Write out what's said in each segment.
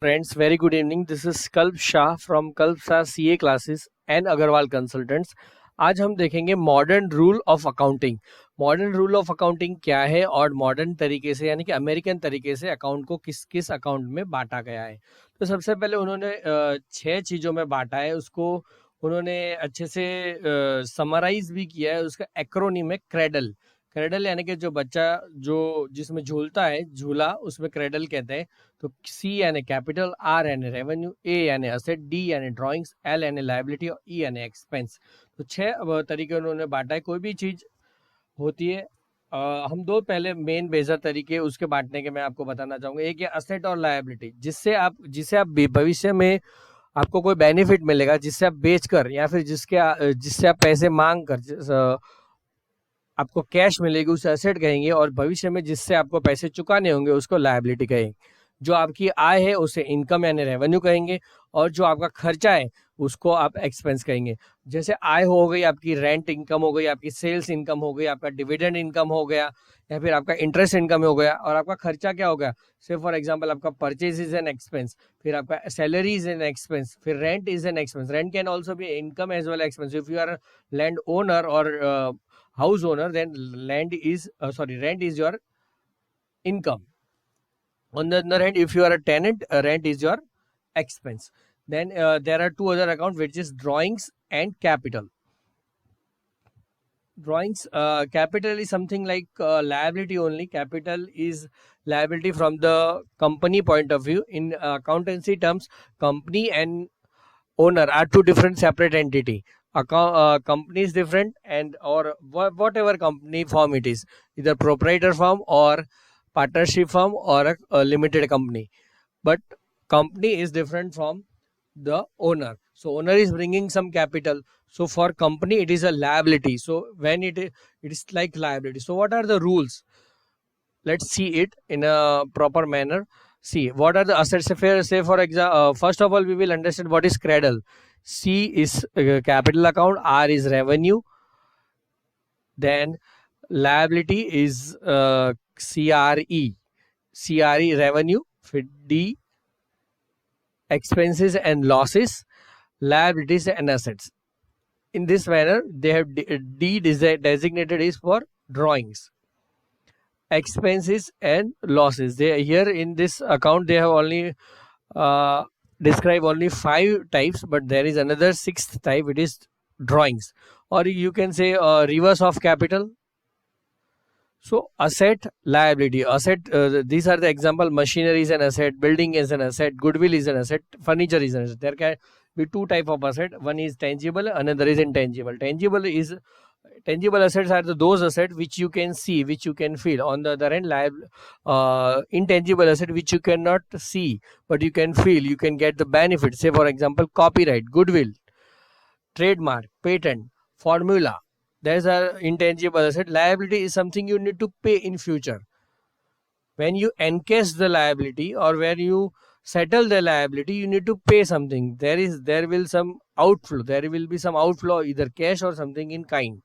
Friends, very good evening. This is Kalp Shah from Kalp Shah CA classes and Agarwal Consultants. आज हम देखेंगे modern rule of accounting. Modern rule of accounting क्या है और modern तरीके से यानी कि अमेरिकन तरीके से अकाउंट को किस किस अकाउंट में बांटा गया है। तो सबसे पहले उन्होंने 6 चीज़ों में बांटा है, उसको उन्होंने अच्छे से समराइज भी किया है। उसका एक्रोनिम है क्रेडल। क्रेडल यानी कि जो बच्चा जो जिसमें झूलता है झूला, उसमें क्रेडल कहते हैं। तो सी यानी कैपिटल, आर यानी रेवेन्यू, ए यानी असेट, डी यानी ड्राइंग्स, एल यानी लायबिलिटी और ई यानी एक्सपेंस। तो 6 तरीके उन्होंने बांटा है। कोई भी चीज होती है, हम दो पहले मेन बेजर तरीके उसके बांटने के मैं आपको बताना चाहूंगा। एक है असेट और लायबिलिटी, जिससे आप भविष्य में आपको कोई बेनिफिट मिलेगा, जिससे आप बेचकर या फिर जिससे आप पैसे मांग कर आपको कैश मिलेगी, उसे एसेट कहेंगे। और भविष्य में जिससे आपको पैसे चुकाने होंगे उसको लायबिलिटी कहेंगे। जो आपकी आय है उसे इनकम यानी रेवेन्यू कहेंगे, और जो आपका खर्चा है उसको आप एक्सपेंस कहेंगे। जैसे आय हो गई आपकी, रेंट इनकम हो गई, आपकी सेल्स इनकम हो गई, आपका डिविडेंड इनकम हो गया, या फिर आपका इंटरेस्ट इनकम हो गया। और आपका खर्चा क्या हो गया, से फॉर एग्जाम्पल आपका परचेज इज एन एक्सपेंस, फिर आपका सैलरी इज एन एक्सपेंस, फिर rent is an expense. Rent can also be income as well expense. If you are land owner और house owner, then rent is your income. On the other hand, if you are a tenant, rent is your expense. Then there are two other accounts, which is drawings and capital. Drawings, capital is something like liability only. Capital is liability from the company point of view. In accountancy terms, company and owner are two different separate entity. Company is different, and or whatever company form it is, either proprietor firm or partnership firm or a limited company. But company is different from the owner. So owner is bringing some capital. So for company it is a liability. So when it is like liability. So what are the rules? Let's see it in a proper manner. See, what are the assets? Say for example, first of all, we will understand what is cradle. C is capital account, R is revenue, then liability is CRE revenue, D expenses and losses, liabilities and assets. In this manner, they have D designated is for drawings, expenses and losses. They here in this account they have only describe only 5 types, but there is another 6th type. It is drawings, or you can say reverse of capital. So asset, liability, asset, these are the example. Machinery is an asset, building is an asset, goodwill is an asset, furniture is an asset. There can be 2 type of asset. One is tangible, another is intangible. Tangible assets are those assets which you can see, which you can feel. On the other hand, intangible asset which you cannot see but you can feel, you can get the benefit. Say for example, copyright, goodwill, trademark, patent, formula. There's a intangible asset. Liability is something you need to pay in future. When you encash the liability or when you settle the liability, you need to pay something. There will some outflow. There will be some outflow, either cash or something in kind.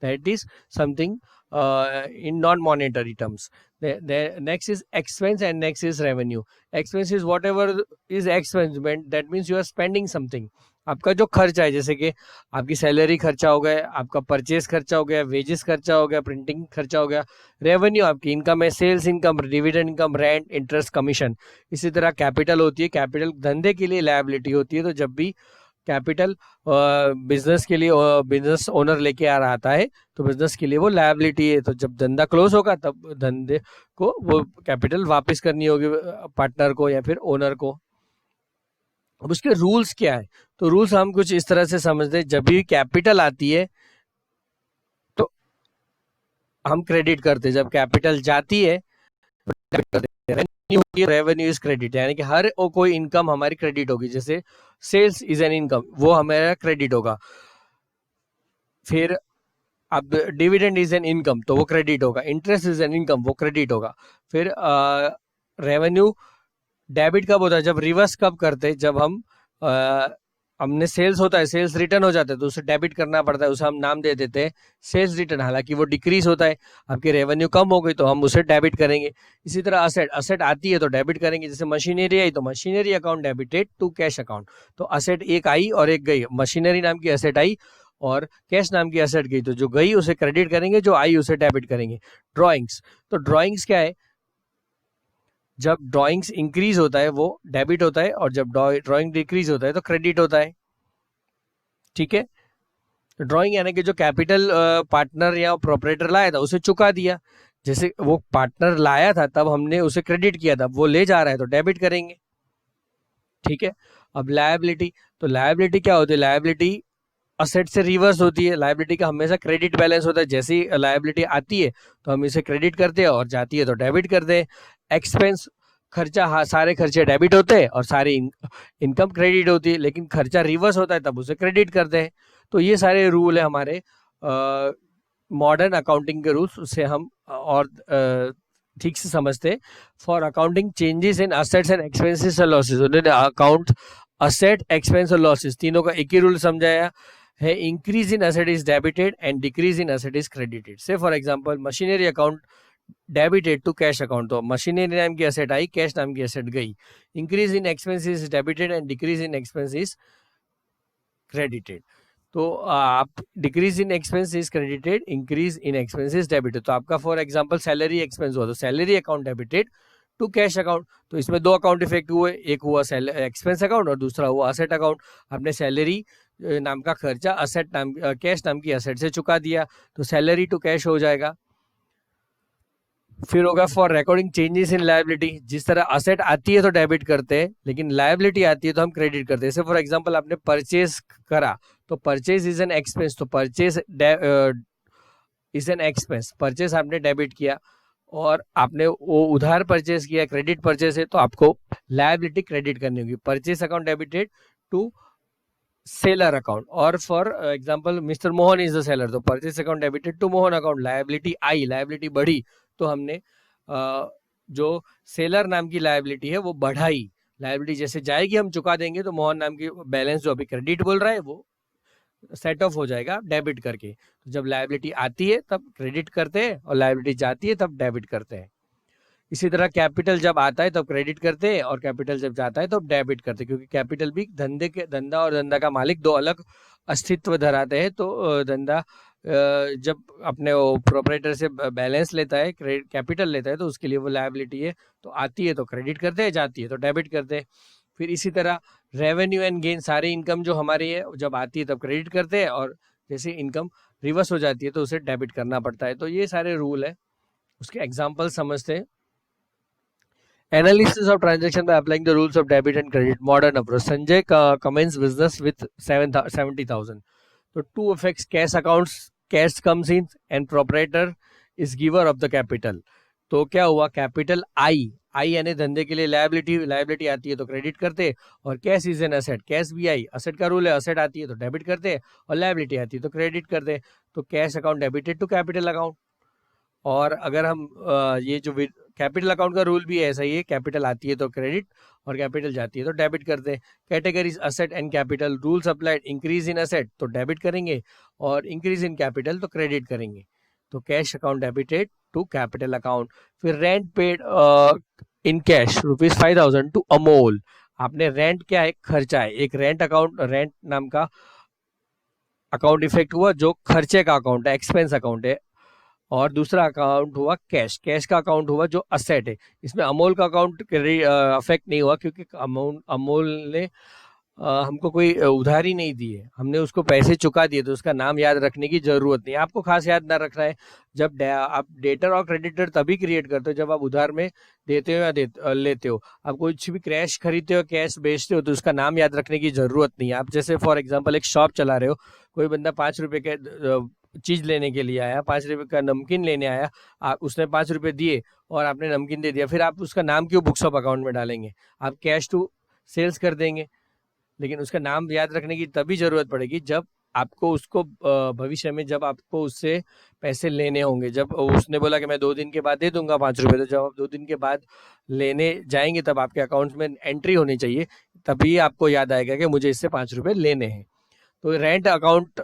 That is something in non-monetary terms. The next is expense and next is revenue. Expense is whatever is expense, that means you are spending something. आपका जो खर्चा है, जैसे कि आपकी salary खर्चा हो गया, आपका परचेज खर्चा हो गया, वेजेस खर्चा हो गया, प्रिंटिंग खर्चा हो गया। रेवेन्यू आपकी इनकम है, sales income, dividend income, rent, interest, commission. इसी तरह कैपिटल होती है। कैपिटल धंधे के लिए लायबिलिटी होती है। तो जब भी कैपिटल बिजनेस के लिए बिजनेस ओनर लेके आ रहा आता है तो बिजनेस के लिए वो लायबिलिटी है। तो जब धंधा क्लोज होगा तब धंधे को वो कैपिटल वापस करनी होगी पार्टनर को या फिर ओनर को। अब उसके रूल्स क्या है, तो रूल्स हम कुछ इस तरह से समझते हैं। जब भी कैपिटल आती है तो हम क्रेडिट करते हैं, जब कैपिटल जाती है रेवेन्यू इज क्रेडिट, यानी कि हर कोई इनकम हमारी क्रेडिट होगी। जैसे सेल्स इज एन इनकम, वो हमारा क्रेडिट होगा। फिर अब डिविडेंड इज एन इनकम तो वो क्रेडिट होगा। इंटरेस्ट इज एन इनकम, वो क्रेडिट होगा। फिर रेवेन्यू डेबिट कब होता है, जब रिवर्स कब करते हैं, जब हम हमने सेल्स होता है, सेल्स रिटर्न हो जाता है तो उसे डेबिट करना पड़ता है, उसे हम नाम दे देते हैं सेल्स रिटर्न, हालांकि वो डिक्रीज होता है, आपकी रेवेन्यू कम हो गई तो हम उसे डेबिट करेंगे। इसी तरह असेट, असेट आती है तो डेबिट करेंगे, जैसे मशीनरी आई तो machinery account debited to cash account. तो असेट एक आई और एक गई, मशीनरी नाम की असेट आई और कैश नाम की असेट गई, तो जो गई उसे क्रेडिट करेंगे, जो आई उसे डेबिट करेंगे। ड्रॉइंग्स, तो ड्रॉइंग्स क्या है, जब ड्राइंग्स इंक्रीज होता है वो डेबिट होता है और जब ड्राइंग डिक्रीज होता है तो क्रेडिट होता है। ठीक है, तो ड्राइंग यानी कि जो कैपिटल पार्टनर या प्रोपरेटर लाया था उसे चुका दिया, जैसे वो पार्टनर लाया था तब हमने उसे क्रेडिट किया था, वो ले जा रहा है तो डेबिट करेंगे। ठीक है, अब लायबिलिटी, तो लायबिलिटी क्या होती है, लायबिलिटी असेट से रिवर्स होती है, लायबिलिटी का हमेशा क्रेडिट बैलेंस होता है, जैसे ही लायबिलिटी आती है तो हम इसे क्रेडिट करते हैं और जाती है तो डेबिट करते हैं। एक्सपेंस, खर्चा, हाँ सारे खर्चे डेबिट होते हैं और सारी इनकम क्रेडिट होती है, लेकिन खर्चा रिवर्स होता है तब उसे क्रेडिट करते हैं। तो ये सारे रूल है हमारे मॉडर्न अकाउंटिंग के रूल्स, उससे हम और ठीक से समझते हैं। For accounting changes in assets and expenses और लॉसेस, उन्होंने अकाउंट असेट, एक्सपेंस और लॉसेस तीनों का एक ही रूल समझाया है। Increase in asset is debited and decrease in asset is credited. Say for example machinery account debited to cash account, तो मशीनरी नाम की असेट आई, कैश नाम की असेट गई। Increase in expenses is debited and decrease in expenses credited. तो आप decrease in expense is credited, increase in expense is debited. तो आपका फॉर एग्जांपल सैलरी एक्सपेंस हुआ तो salary account debited to cash account, तो इसमें दो अकाउंट इफेक्ट हुए, एक हुआ एक्सपेंस अकाउंट और दूसरा हुआ असेट अकाउंट। आपने सैलरी नाम का खर्चा असेट नाम कैश नाम की असेट से चुका दिया तो सैलरी टू कैश हो जाएगा। फिर होगा for recording changes in liability, जिस तरह असेट आती है तो डेबिट करते हैं लेकिन लायबिलिटी आती है तो हम क्रेडिट करते हैं। जैसे फॉर एग्जांपल आपने परचेज करा तो परचेज इज एन एक्सपेंस, तो purchase is an expense, purchase आपने डेबिट किया और आपने वो उधार परचेज किया, क्रेडिट परचेज है तो आपको लायबिलिटी क्रेडिट करनी होगी। Purchase account debited to seller account, और for example mister Mohan is the seller, तो purchase account debited to Mohan account. Liability आई, लायबिलिटी बढ़ी तो हमने जो सेलर नाम की लायबिलिटी है वो बढ़ाई, लायबिलिटी जैसे जाएगी हम चुका देंगे तो मोहन नाम की बैलेंस जो अभी क्रेडिट बोल रहा है वो सेट ऑफ हो जाएगा डेबिट करके। तो जब लायबिलिटी आती है तब क्रेडिट करते हैं और लायबिलिटी जाती है तब डेबिट करते हैं। इसी तरह कैपिटल जब आता है तब क्रेडिट करते हैं और कैपिटल जब जाता है तब डेबिट करते हैं, क्योंकि कैपिटल भी धंधा और धंधा का मालिक दो अलग अस्तित्व धराते हैं। तो धंधा जब अपने वो प्रोपराइटर से बैलेंस लेता है, क्रेडिट कैपिटल लेता है तो उसके लिए वो लायबिलिटी है, तो आती है तो क्रेडिट करते हैं, जाती है तो डेबिट करते हैं। फिर इसी तरह रेवेन्यू एंड गेन, सारी इनकम जो हमारी है जब आती है तब क्रेडिट करते हैं और जैसे इनकम रिवर्स हो जाती है तो उसे डेबिट करना पड़ता है। तो ये सारे रूल है, उसके एग्जाम्पल समझते हैं। Analysis of transaction by applying the rules of debit and credit. Modern approach. Sanjay commence business with 70,000. So two effects: cash accounts, cash comes in, and proprietor is giver of the capital. तो क्या हुआ, capital I, आई यानी धंधे के लिए liability, liability आती है तो क्रेडिट करते हैं, और cash is an asset, cash भी आई, असेट का रूल है, असेट आती है तो डेबिट करते हैं और लायबिलिटी आती है तो क्रेडिट करते हैं। तो cash account debited to capital account. और अगर हम ये जो कैपिटल अकाउंट का रूल भी ऐसा ही है, कैपिटल आती है तो क्रेडिट और कैपिटल जाती है तो डेबिट करते हैं। Categories asset and capital, rules applied, increase in asset तो डेबिट करेंगे और इंक्रीज इन कैपिटल तो क्रेडिट करेंगे। तो cash account debited to capital account. फिर rent paid in cash ₹5,000 to Amol, आपने रेंट क्या है, खर्चा है, एक रेंट अकाउंट, रेंट नाम का अकाउंट इफेक्ट हुआ जो खर्चे का अकाउंट है, एक्सपेंस अकाउंट है। और दूसरा अकाउंट हुआ कैश, कैश का अकाउंट हुआ जो असेट है। इसमें अमोल का अकाउंट अफेक्ट नहीं हुआ क्योंकि अमोल ने हमको कोई उधारी नहीं दी है, हमने उसको पैसे चुका दिए तो उसका नाम याद रखने की जरूरत नहीं है, आपको खास याद ना रखना है। जब आप डेटर और क्रेडिटर तभी क्रिएट करते हो जब आप उधार में देते हो या लेते हो। आप कुछ भी कैश खरीदते हो, कैश बेचते हो तो उसका नाम याद रखने की जरूरत नहीं है। आप जैसे फॉर एग्जाम्पल एक शॉप चला रहे हो, कोई बंदा 5 रुपए के चीज लेने के लिए आया, 5 रुपए का नमकीन लेने आया, उसने 5 रुपए दिए और आपने नमकीन दे दिया, फिर आप उसका नाम क्यों बुक्स ऑफ अकाउंट में डालेंगे, आप कैश टू सेल्स कर देंगे। लेकिन उसका नाम याद रखने की तभी जरूरत पड़ेगी जब आपको उसको भविष्य में जब आपको उससे पैसे लेने होंगे। जब उसने बोला कि मैं 2 दिन के बाद दे दूंगा 5 रुपए, तो जब आप 2 दिन के बाद लेने जाएंगे तब आपके अकाउंट में एंट्री होनी चाहिए तभी आपको याद आएगा कि मुझे इससे 5 रुपए लेने हैं। तो रेंट अकाउंट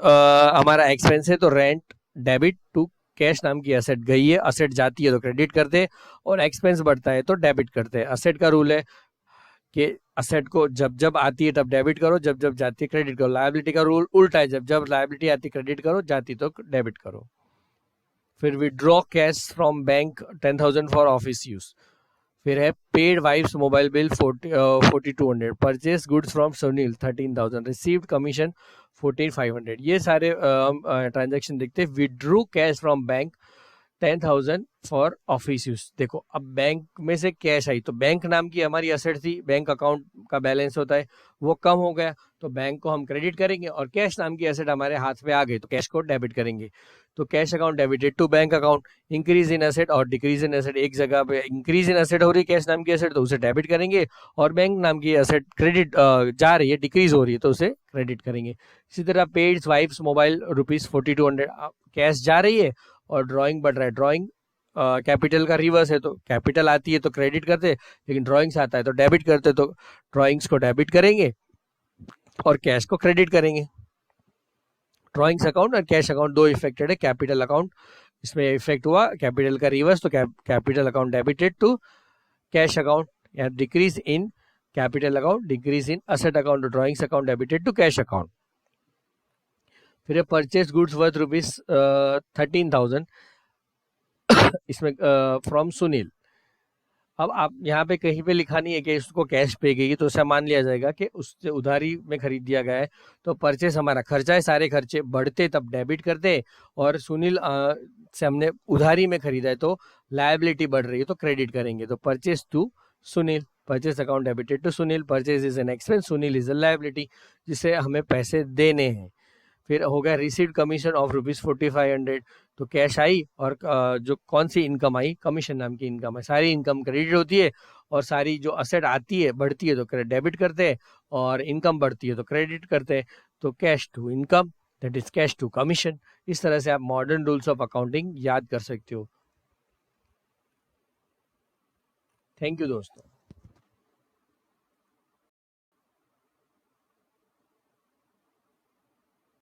हमारा एक्सपेंस है, तो रेंट डेबिट टू कैश नाम की एसेट गई है, असेट जाती है तो क्रेडिट करते हैं, और एक्सपेंस बढ़ता है तो डेबिट करते हैं। असेट का रूल है कि असेट को जब जब आती है तब डेबिट करो, जब जब जाती है क्रेडिट करो। लायबिलिटी का रूल उल्टा है, जब जब लायबिलिटी आती क्रेडिट करो, जाती तो डेबिट करो। फिर withdraw cash from bank 10,000 for office use. फिर है paid wife's mobile bill 4200, purchase goods from Sunil 13,000, received commission 14,500। ये सारे ट्रांजैक्शन देखते हैं। Withdrew cash from bank 10,000 for office use. देखो अब बैंक में से कैश आई तो बैंक नाम की हमारी असेट थी, बैंक अकाउंट का बैलेंस होता है, वो कम हो गया तो बैंक को हम क्रेडिट करेंगे, और कैश नाम की एसेट हमारे हाथ में आ गई तो कैश को डेबिट करेंगे। तो cash account debited to bank account. Increase in asset और डिक्रीज इन एसेट, एक जगह पे इंक्रीज इन एसेट हो रही है कैश नाम की एसेट तो उसे डेबिट करेंगे, और बैंक नाम की एसेट क्रेडिट जा रही है, डिक्रीज हो रही है तो उसे क्रेडिट करेंगे। इसी तरह पेड वाइफ्स मोबाइल ₹4200, कैश जा रही है और ड्राइंग बढ़ रहा है। ड्राइंग कैपिटल का रिवर्स है, तो कैपिटल आती है तो क्रेडिट करते, लेकिन ड्राइंग्स आता है तो डेबिट करते, तो ड्राइंग्स को डेबिट करेंगे और कैश को क्रेडिट करेंगे। ड्राइंग्स अकाउंट और कैश अकाउंट दो इफेक्टेड है। कैपिटल अकाउंट इसमें इफेक्ट हुआ कैपिटल का रिवर्स, तो capital account debited to cash account, या decrease in capital account, decrease in asset account, drawings account debited to cash account. फिर परचेज गुड्स वर्थ ₹13,000 इसमें from Sunil. अब आप यहाँ पे कहीं पे लिखा नहीं है कि उसको कैश पे गई, तो उसे मान लिया जाएगा कि उससे उधारी में खरीद दिया गया है। तो परचेस हमारा खर्चा है, सारे खर्चे बढ़ते तब डेबिट करते, और सुनील से हमने उधारी में खरीदा है तो लायबिलिटी बढ़ रही है तो क्रेडिट करेंगे। तो purchase to Sunil, purchase account debited to Sunil, purchase is an expense, Sunil is a liability जिसे हमें पैसे देने हैं। फिर हो गया रिसीव्ड कमीशन ऑफ ₹4500, तो कैश आई और जो कौन सी इनकम आई, कमीशन नाम की इनकम है। सारी इनकम क्रेडिट होती है, और सारी जो असेट आती है बढ़ती है तो डेबिट करते हैं, और इनकम बढ़ती है तो क्रेडिट करते हैं। तो cash to income, that is cash to commission. इस तरह से आप मॉडर्न रूल्स ऑफ अकाउंटिंग याद कर सकते हो। थैंक यू दोस्तों।